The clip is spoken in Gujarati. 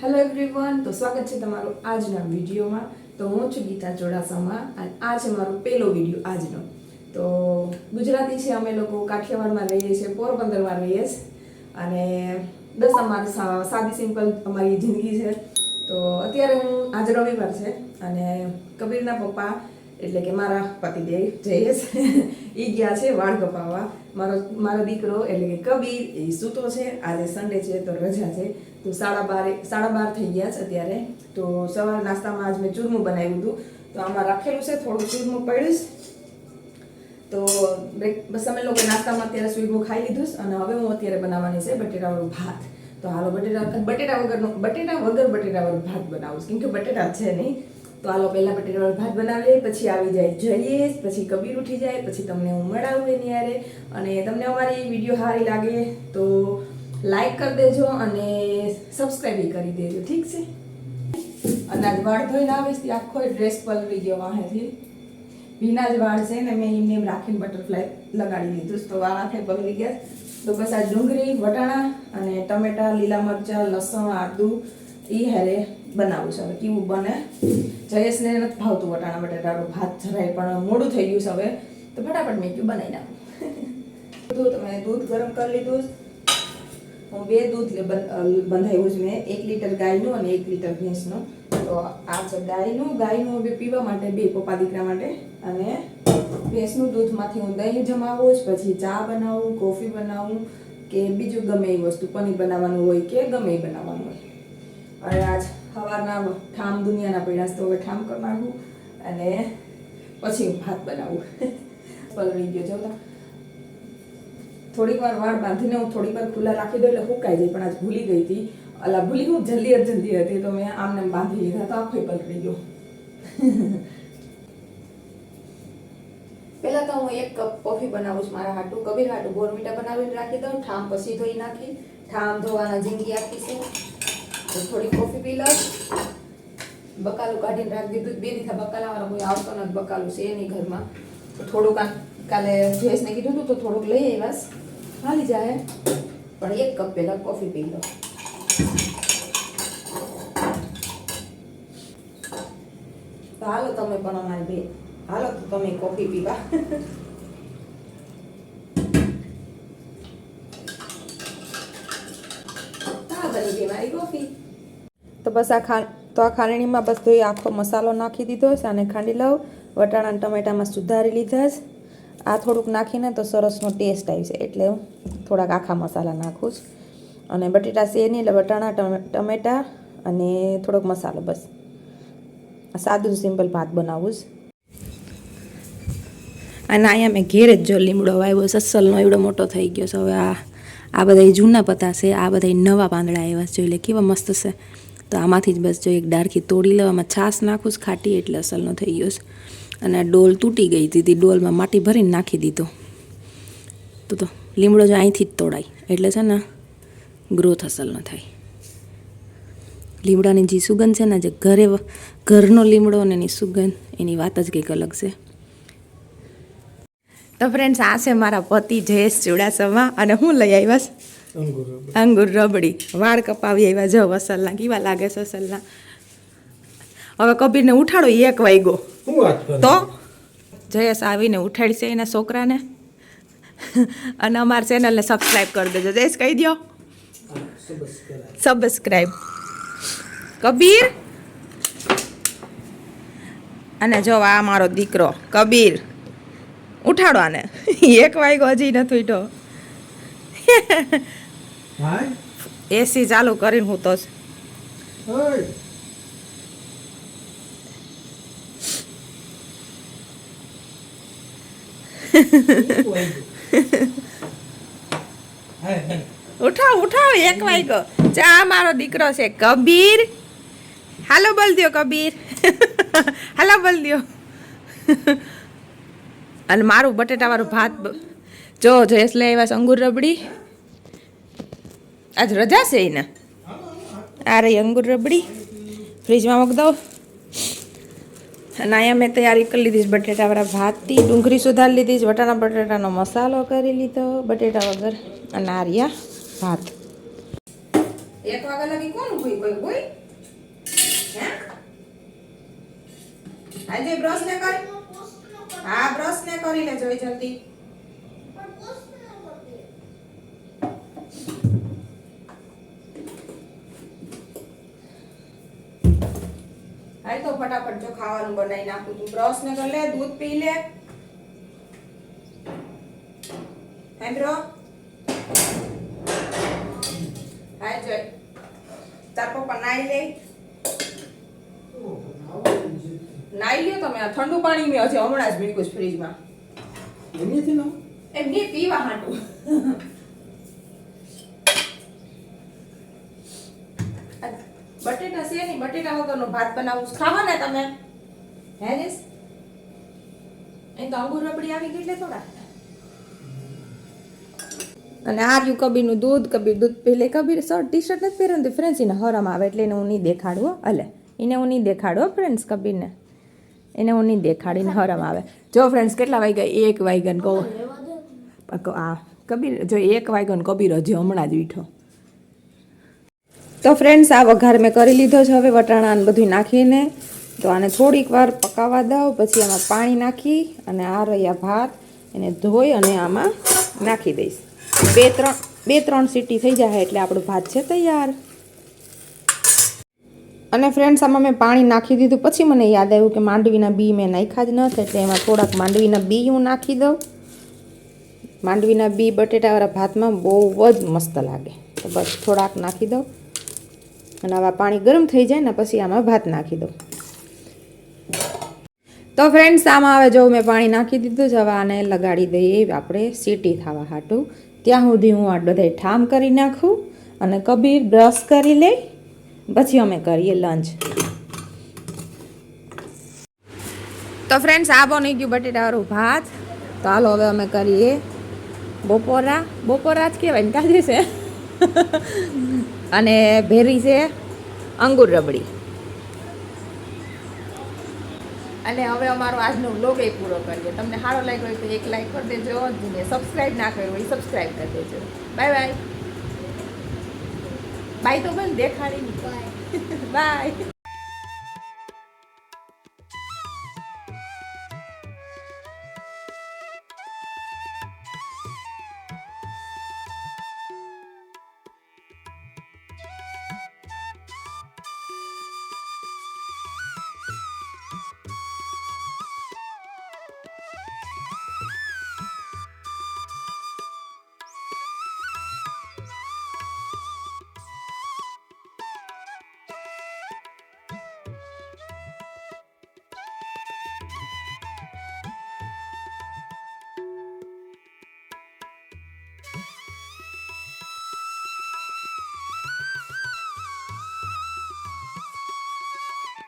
હેલો એવરીવન, તો સ્વાગત છે તમારું આજના વિડીયોમાં. તો હું છું ગીતા ચોડાસમા અને આ છે મારો પહેલો વિડીયો આજનો. તો ગુજરાતી છે, અમે લોકો કાઠિયાવાડમાં રહીએ છીએ, પોરબંદરમાં રહીએ છીએ અને બસ અમારી સાદી સિમ્પલ અમારી જિંદગી છે. તો અત્યારે આજે રવિવાર છે અને કબીરના પપ્પા એટલે કે મારા પતિદેવ જયેશ એ ગયા છે વાળ કપાવવા. મારો દીકરો એટલે કે કબીર એ સૂતો છે. આજે સન્ડે છે તો રજા છે. તો 12:30 થઈ ગયા છે અત્યારે. તો સવાર નાસ્તામાં આજ મેં ચૂરમું બનાવ્યું હતું. તો આમાં રાખેલું છે, થોડું ચૂરમું પડ્યું. તો બસ અમે લોકો નાસ્તામાં અત્યારે સ્વીટનું ખાઈ લીધું અને હવે હું અત્યારે બનાવવાની છે બટેટાવાળું ભાત. તો હાલો બટેટા વગર બટેટાવાળું ભાત બનાવું કેમ કે બટેટા છે નહીં. તો હાલો પહેલાં બટેટાવાળું ભાત બનાવીએ, પછી આવી જાય જયેશ, પછી કબીર ઉઠી જાય, પછી તમને હું મળાવું એની યારે. અને તમને અમારી વિડીયો સારી લાગે તો લાઈક કરી દેજો અને સબસ્ક્રાઈબ કરી દેજો, ઠીક છે. અને આજ વાળ ધોઈને આવીશ તે આખો ડ્રેસ પલળી ગયો વાહેથી. ભીના જ વાળ છે ને મેં એમને રાખીને બટરફ્લાય લગાડી દીધું તો વાળ આખે પલળી ગયા. તો બસ આ ડુંગળી, વટાણા અને ટમેટા, લીલા મરચાં, લસણ, આદુ એ હારે બનાવું છે. હવે કેવું બને, જયેશને નથી ભાવતું વટાણા બટેટાનું ભાત જરાય, પણ મોડું થઈ ગયું છે હવે તો ફટાફટ મેં કયું બનાવી નાખું. તમે દૂધ ગરમ કરી લીધું. હું 2 દૂધ બંધાવ્યું છે મેં, 1 લીટર ગાયનું અને 1 લીટર ભેંસનું. તો આ છે ગાયનું હવે પીવા માટે 2 પપ્પા દીકરા માટે, અને ભેંસનું દૂધમાંથી હું દહીં જમાવું જ, પછી ચા બનાવું, કોફી બનાવું કે બીજું ગમે એ વસ્તુ, પનીર બનાવવાનું હોય કે ગમે એ બનાવવાનું હોય. અને આજ સવારના ઠામ દુનિયાના પડ્યા તો હવે ઠામ કરી નાખું અને પછી હું ભાત બનાવું. પલળી ગયો જો. થોડીક વાર વાળ બાંધીને હું થોડીક વાર ખુલ્લા રાખી દઉં એટલે સુકાઈ જાય, પણ આજ ભૂલી ગઈ હતી. ભૂલી હું જલ્દી હતી તો મેં આમને બાંધી લીધા તો આખો પલળી ગયો. પહેલાં તો હું 1 કપ કોફી બનાવું છું મારા હાટું, કબીર હાટું બોર્નવિટા બનાવીને રાખી દઉં. ઠામ પછી ધોઈ નાખી, ઠામ ધોવાના જિંદગી આખી છે. તો થોડી કોફી પી લઉં. બકાલું કાઢીને રાખી દીધું. 2 દિવસ બકાલાવાળો કોઈ આવતો નથી, બકાલું છે એની ઘરમાં. તો થોડુંક કાલે ભેંસને કીધું હતું તો થોડુંક લઈ આવ્યા, હાલી જાય. પણ 1 કપ પહેલાં કોફી પી લો. તો હાલો તમે પણ અમારી બે હાલો તો તમે કોફી પીવા. હા બની ગઈ મારી કોફી. તો બસ આ ખાંડણીમાં બસ ધોઈ આખો મસાલો નાખી દીધો છે અને ખાંડી લઉં. વટાણા અને ટમેટામાં સુધારી લીધા છે. આ થોડુંક નાખીને તો સરસનો ટેસ્ટ આવી છે એટલે હું થોડાક આખા મસાલા નાખું છું. અને બટેટા છે નહીં એટલે વટાણા, ટમેટા અને થોડોક મસાલો, બસ સાદું સિમ્પલ ભાત બનાવું છે. અને અહીંયા મેં ઘેર જ જો લીમડો વાવ્યો છે, અસલનો એવડો મોટો થઈ ગયો છે. હવે આ બધા જૂના પત્તા છે, આ બધા નવા પાંદડા આવ્યા છે, જોઈ લે કેવા મસ્ત છે. તો આમાંથી જ બસ જો એક ડાળખી તોડી લેવામાં છાશ નાખું છું ખાટી, એટલે અસલનો થઈ ગયો છે. અને આ ડોલ તૂટી ગઈ હતી, ડોલમાં માટી ભરીને નાખી દીધો. તો લીમડો જો અહીંથી જ તોડાય એટલે છે ને ગ્રોથ અસલનો થાય. લીમડાની જે સુગંધ છે ને, જે ઘરનો લીમડો અને એની સુગંધ, એની વાત જ કંઈક અલગ છે. તો ફ્રેન્ડ્સ, આ છે મારા પતિ જયેશ ચુડાસમા અને હું લઈ આવ્યા અંગુર રબડી. વાળ કપાવી આવ્યા. જો અસલના કેવા લાગે છે અસલના. હવે કબીરને ઉઠાડો, 1 વાગ્યો તો જયેશ આવીને ઉઠાડશે એના છોકરાને. અને અમારા ચેનલને સબસ્ક્રાઈબ કરી દેજો. જયેશ કહી દો સબસ્ક્રાઈબ. કબીર અને જો આ મારો દીકરો કબીર, ઉઠાડો આને. 1 વાગ્યો હજી નથી ઉઠ્યો. એસી ચાલુ કરીને હું તો ઉઠાવ 1 વાગ્યો. ચા મારો દીકરો છે કબીર. હાલો બોલ દો કબીર. હાલો બોલ દો. અને મારું બટેટાવાળું ભાત જો જયેશ લઈ આવ્યા અંગુર રબડી. આજ રજા છે એને. આ રહી અંગુર રબડી, ફ્રીજમાં મૂકી દઉં. અને અહીંયા મેં તૈયારી કરી લીધી બટેટાવાળા ભાતથી. ડુંગળી સુધારી લીધી, વટાણા બટેટાનો મસાલો કરી લીધો બટેટા વગર. અને આ રહ્યા ભાત. 1 વાગ્યા લગી કોણ હોય કોઈ હોય હે આજે બ્રશ ને કર હા બ્રશ ને કરી લે જોઈ જલ્દી હાલ તો ફટાફટ જો ખાવાનું બનાવી નાખું તું બ્રશ ને કર લે દૂધ પી લે હે બ્રો હાય જોઈ તાર પપ્પા નાઈ લે નાઈ લ્યો તમે આ ઠંડુ પાણી મેં હજી હમણાં જ મૂક્યું ફ્રીજમાં એમની નો એમની પીવા હાટું બટેટા છે નહીં બટેટા વગરનો ભાત બનાવું ખાવા ને તમે હે જીસ એ તો અંગૂર રબડી આવી ગઈ એટલે થોડા અને આર્યુ કબીરનું દૂધ કબીર દૂધ પહેલે કબીર શર્ટ ટી શર્ટ નથી પહેર્યું તો ફ્રેન્ડ્સ એને હરમ આવે એટલે એને હું નહીં દેખાડું અલે એને હું નહીં દેખાડું ફ્રેન્ડ્સ કબીરને એને હું નહીં દેખાડીને હરમ આવે જો ફ્રેન્ડ્સ કેટલા વાગ્યા 1 વાગ્યા કહો આ કબીર જો 1 વાગ્યો ને કબીર હજી હમણાં જ ઉઠ્યો તો ફ્રેન્ડ્સ આ વઘાર મેં કરી લીધો છે હવે વટાણાને બધું નાખીને તો આને થોડીક વાર પકાવવા દઉં પછી આમાં પાણી નાખી અને આ રહ્યા ભાત એને ધોઈ અને આમાં નાખી દઈશ બે ત્રણ સીટી થઈ જાય એટલે આપણું ભાત છે તૈયાર અને ફ્રેન્ડ્સ આમાં મેં પાણી નાખી દીધું પછી મને યાદ આવ્યું કે માંડવીના બી મેં નાખ્યા જ નથી એટલે એમાં થોડાક માંડવીના બી હું નાખી દઉં માંડવીના બી બટેટાવાળા ભાતમાં બહુ જ મસ્ત લાગે તો બસ થોડાક નાખી દઉં અને આવા પાણી ગરમ થઈ જાય ને પછી આમાં ભાત નાખી દઉં તો ફ્રેન્ડ્સ આમાં હવે જો મેં પાણી નાખી દીધું છે હવે આને લગાડી દઈએ આપણે સીટી થવા હાટું ત્યાં સુધી હું આ બધા ઠામ કરી નાખું અને કબીર બ્રશ કરી લે પછી અમે કરીએ લંચ તો ફ્રેન્ડ્સ આ બની ગયું બટેટાવાળું ભાત તો હાલો હવે અમે કરીએ બપોરા જ કહેવાય ને કાજે છે અને ભેરી છે અંગૂર રબડી અને હવે અમારો આજનો વ્લોગ એ પૂરો કરીએ તમને સારો લાગ્યો હોય તો એક લાઈક કરી દેજો જેને સબસ્ક્રાઈબ ના કર્યો હોય સબસ્ક્રાઈબ કરી દેજો બાય બાય બાય તો બસ દેખાડી બાય